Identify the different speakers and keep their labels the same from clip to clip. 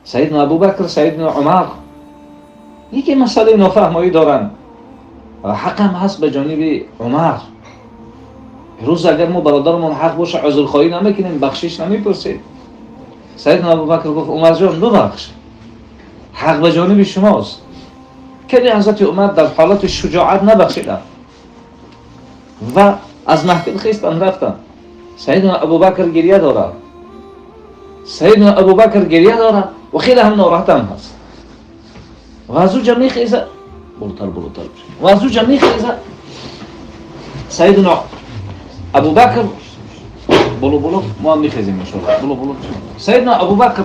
Speaker 1: سیدنا ابوبکر، سیدنا عمر یکی مسئله نافهمایی دارن و حق هم هست به جانب عمر. روز اگر ما برادرمون حق باشه عذرخواهی نمیکنیم، بخشش نمیپرسید. سیدنا ابوبکر گفت عمر جان ببخش، حق به جانب شماست. کلی حضرت عمر در حالت شجاعت نبخشیدن و از محفل خیستن رفتن. سیدنا ابوبکر گریه داره، سیدنا ابوبکر گریه داره و خیلی هم ناراحت هم هست و از او جمعی خیزه بلوتر و از او جمعی خیزه. سیدنا ابوبکر بلو ما هم میخیزیم انشاءالله. بلو سیدنا ابوبکر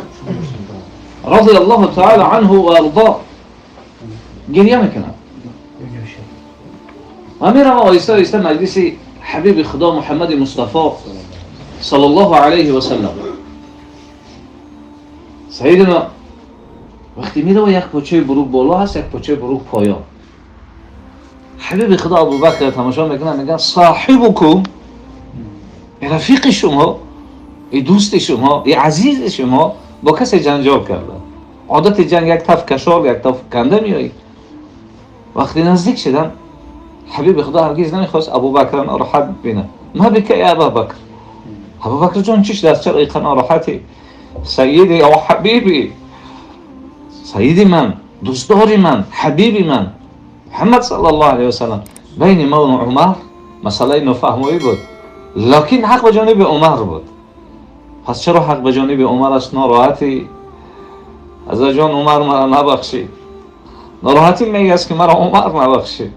Speaker 1: رضی الله تعالی عنه و ارضاه گریه میکنن و میرم آیسته آیسته مجلس حبیب خدا محمد مصطفی صلی الله علیه و سلم. سیدنا وقتی میره و یک پوچه بروک بالا هست، یک پوچه بروک پایان. حبیب خدا ابوبکر تماشا میکنن، میگن صاحبکم، رفیق شما، دوست شما، عزیز شما با کسی جنجال کرده. عادت جنگ یک طرف کشار یک طرف کنده میایی. وقتی نزدیک شدن حبیب خدا هرگز نمیخواست ابوبکر ناراحت ببینه. ما بک ای ابوبکر، ابوبکر جان چیش دست چرا این ناراحتی؟ سیدی او حبیبی، سیدی من، دوستداری من، حبیبی من محمد صلی الله علیه و سلم. بین ما و عمر مسئله نفهمی بود، لکن حق به جانب عمر بود. پس چرا حق به جانب عمر است؟ ناراحتی از جان عمر مرا نبخشید. ناراحتی میگه است که مرا عمر نبخشید.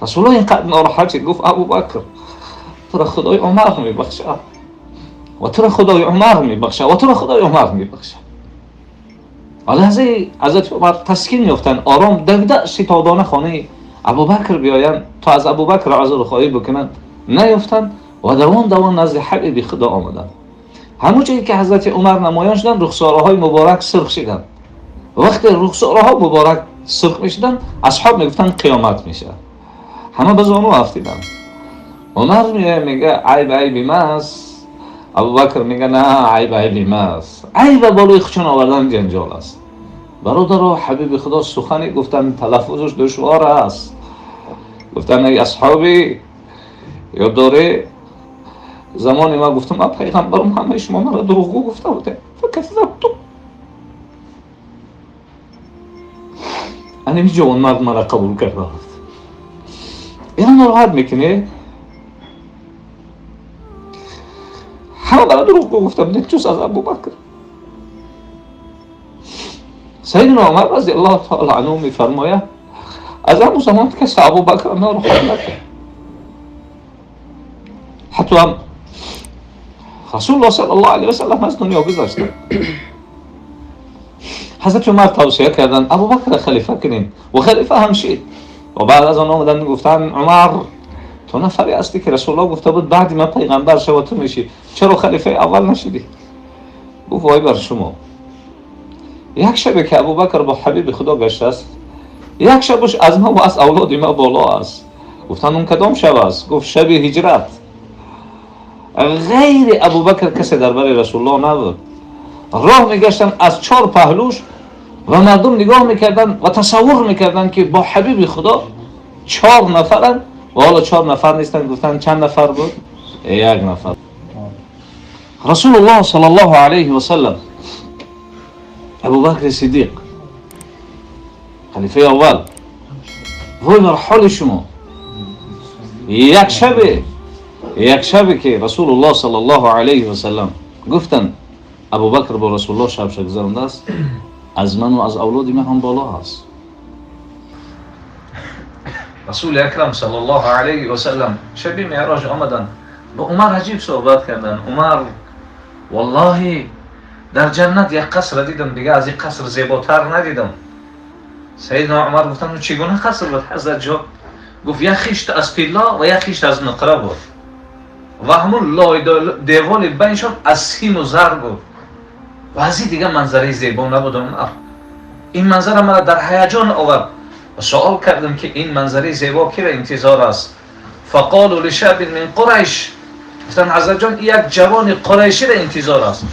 Speaker 1: رسول الله اینقدر ناراحتی گفت ابوبکر تو را خدای عمر میبخشه و تو را خدای عمر میبخشه و تو را خدای عمر میبخشه. لحظه حضرت عمر تسکین یافتن، آرام دغدغه ستادانه خانه ابوبکر بیاین تا از ابوبکر عذرخواهی بکنن، نیافتن و دوان نزد حبیب خدا آمدن. همون جایی که حضرت عمر نمایان شدن رخسارهای مبارک سرخ شدن. وقتی رخسارها مبارک سرخ میشدن اصحاب میگفتن قیامت میشه، همه به زانو افتیدن. عمر میگه عیب ماست، ابوبکر میگه نه عیب ماست. عیب بالای خچون آوردن جنجال است. برادر حبیب خدا سخنی گفتن تلفظش دشوار است. گفتن ای اصحابی یاد داره زمانی ما گفتم من پیغمبرم همه شما مرا دروغگو گفته بوده فکذبتم. همین جوان مرد مرا قبول کرده بود. اینا ناراحت میکنه. همه مرا دروغگو گفته بوده جز از ابوبکر. سیدنا عمر رضی الله تعالی عنه میفرماید از همون زمان کسی ابوبکر ناراحت نکرد. حتی هم رسول الله صلی الله علیه و سلم از دنیا گذشتن. حضرت عمر توصیه کردن ابوبکر خلیفه کنین و خلیفه هم شد و بعد از آن آمدن گفتن عمر تو نفری هستی که رسول الله گفته بود بعد من پیغمبر شو تو میشی، چرا خلیفه اول نشدی؟ گفت وای بر شما. یک شب که ابوبکر با حبیب خدا گشته است، یک شبش از ما و از اولاد ما بالا است. گفتن اون کدام شب است؟ گفت شب هجرت. غیر ابوبکر کسی در بر رسول الله نبود. راه میگشتن از 4 پهلوش و مردم نگاه میکردن و تصور میکردن که با حبیب خدا 4 نفرن و حالا 4 نفر نیستن. گفتن چند نفر بود؟ 1 نفر. رسول الله صلی الله علیه و سلم ابوبکر صدیق خلیفه اول وای بر حال شما. یک شب که رسول الله صلی الله علیه و سلم گفتن ابوبکر با رسول الله شب گذرانده است، از من و از اولاد من هم بالا هست. رسول اکرم صلی الله علیه و سلم شب معراج آمدن با عمر عجیب صحبت کردن. عمر والله در جنت یک قصر دیدم دیگه از این قصر زیباتر ندیدم. سیدنا عمر گفتن چگونه قصر بود حضرت جان؟ گفت یک خیشت از طلا و یک خیشت از نقره بود و همون لای دیوال بینشان از سیم و زر بود و از این دیگه منظره زیبا نبود. عمر این منظره مرا در هیجان آورد و سوال کردم که این منظره زیبا کی را انتظار است؟ فقالوا لشاب من قریش، گفتن حضرت جان یک جوان قریشی را انتظار است.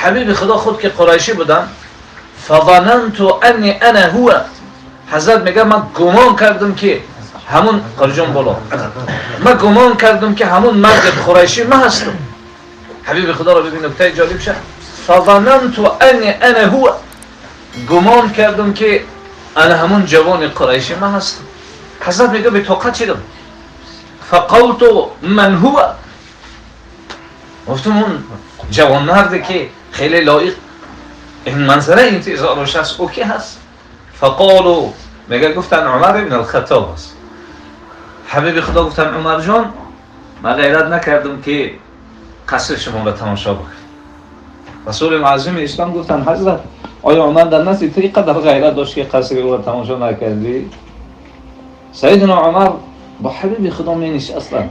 Speaker 1: حبیب خدا خود که قریشی بودن، فظننت انی انا هو، حضرت میگه من گمان کردم که همون قرجون بالا، من گمان کردم که همون مرد قریشی من هستم. حبیب خدا رو ببین نکته جالب شه، فظننت انی انا هو، گمان کردم که انا همون جوان قریشی من هستم. حضرت میگه به طاقت شدم، فقلت من هو، گفتم اون جوان مرد که خیلی لایق این منظره انتظارش هست او کی هست؟ فقالو، میگه گفتن عمر ابن الخطاب است. حبیب خدا گفتن عمر جان من غیرت نکردم که قصر شما را تماشا بکنم. رسول معظم اسلام گفتن حضرت آیا عمر در نزد تو اینقدر غیرت داشت که قصر او را تماشا نکردی؟ سیدنا عمر با حبیب خدا می نشستند.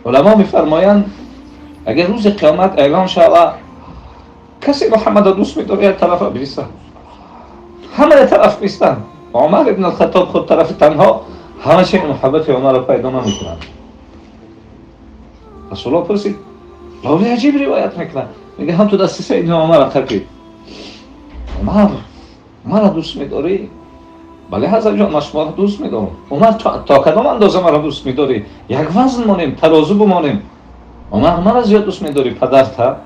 Speaker 1: علما میفرمایند اگر روز قیامت اعلام شود کسی محمد را دوست می‌داره از طرف بریستن، همه طرف بریستن، عمر ابن الخطاب خود طرف تنها، همه چه محبت عمر را پیدا نمی‌کنند. رسول الله پرسید، راوی عجیب روایت میکنه، میگه هم تو دست سیدنا عمر را ترکید. عمر را دوست می‌داری؟ بله حضرت جان، من شما را دوست می‌دارم. عمر تا کدام اندازه مرا دوست می‌داری؟ یک وزن مانیم، ترازو بمانیم. عمر مرا زیاد دوست می‌داری پدرت؟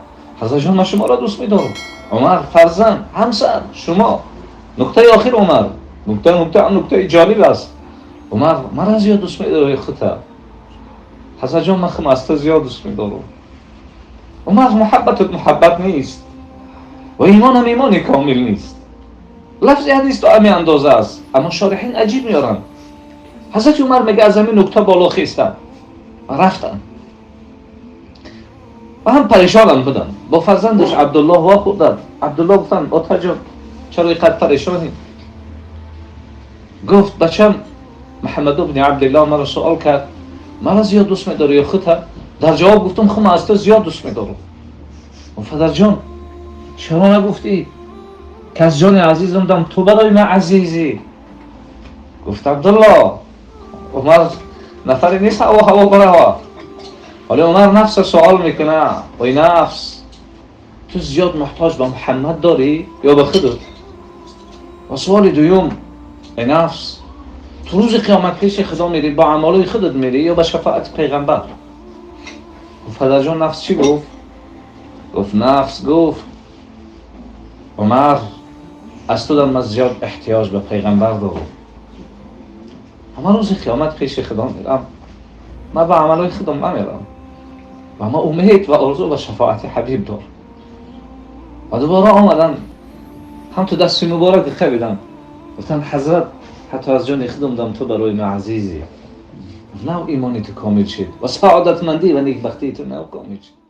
Speaker 1: حضرت جان من شما را دوست می‌دارم. عمر فرزند، همسر، شما. نکته آخر عمر، نکته جالب است. عمر مرا زیاد دوست می‌داری خودت؟ حضرت جان من خمسته زیاد دوست می‌دارم. عمر محبت نیست و ایمان هم ایمانی کامل نیست. لفظ حدیث تو همین اندازه است، اما شارحین عجیب میارن. حضرت عمر میگه از همین نکته بالا خیستن و رفتن و هم پریشان بودن. با فرزندش عبدالله وا خوردن. عبدالله گفتن آتا جان چرا اینقدر پریشانی؟ گفت بچم محمد ابن عبدالله مرا سوال کرد مرا زیاد دوست می‌داری یا خودت؟ در جواب گفتم خب من از تو زیاد دوست می‌دارم. گفت پدر جان چرا نگفتی که از جان عزیزم دم تو برای من عزیزی؟ گفت عبدالله عمر نفری نیست هوا برای، ولی عمر نفس سوال میکنه وای نفس تو زیاد محتاج به محمد داری یا به خودت؟ و سوال دوم ای نفس تو روز قیامت پیش خدا میری با اعمال خودت میری یا به شفاعت پیغمبر؟ گفت پدر جان نفس چی گفت؟ گفت نفس گفت عمر از تو دارم زیاد احتیاج به پیغمبر دارم، اما روز قیامت پیش خدا میرم من به عملای خودم نمیرم و ما امید و آرزو و شفاعت حبیب دارم. و دوباره آمدن هم تو دست مبارک خبیدن گفتن حضرت حتی از جان خودم دم تو برای من عزیزی. نو ایمانی تو کامل شد و سعادتمندی و نیکبختی تو نو کامل شد.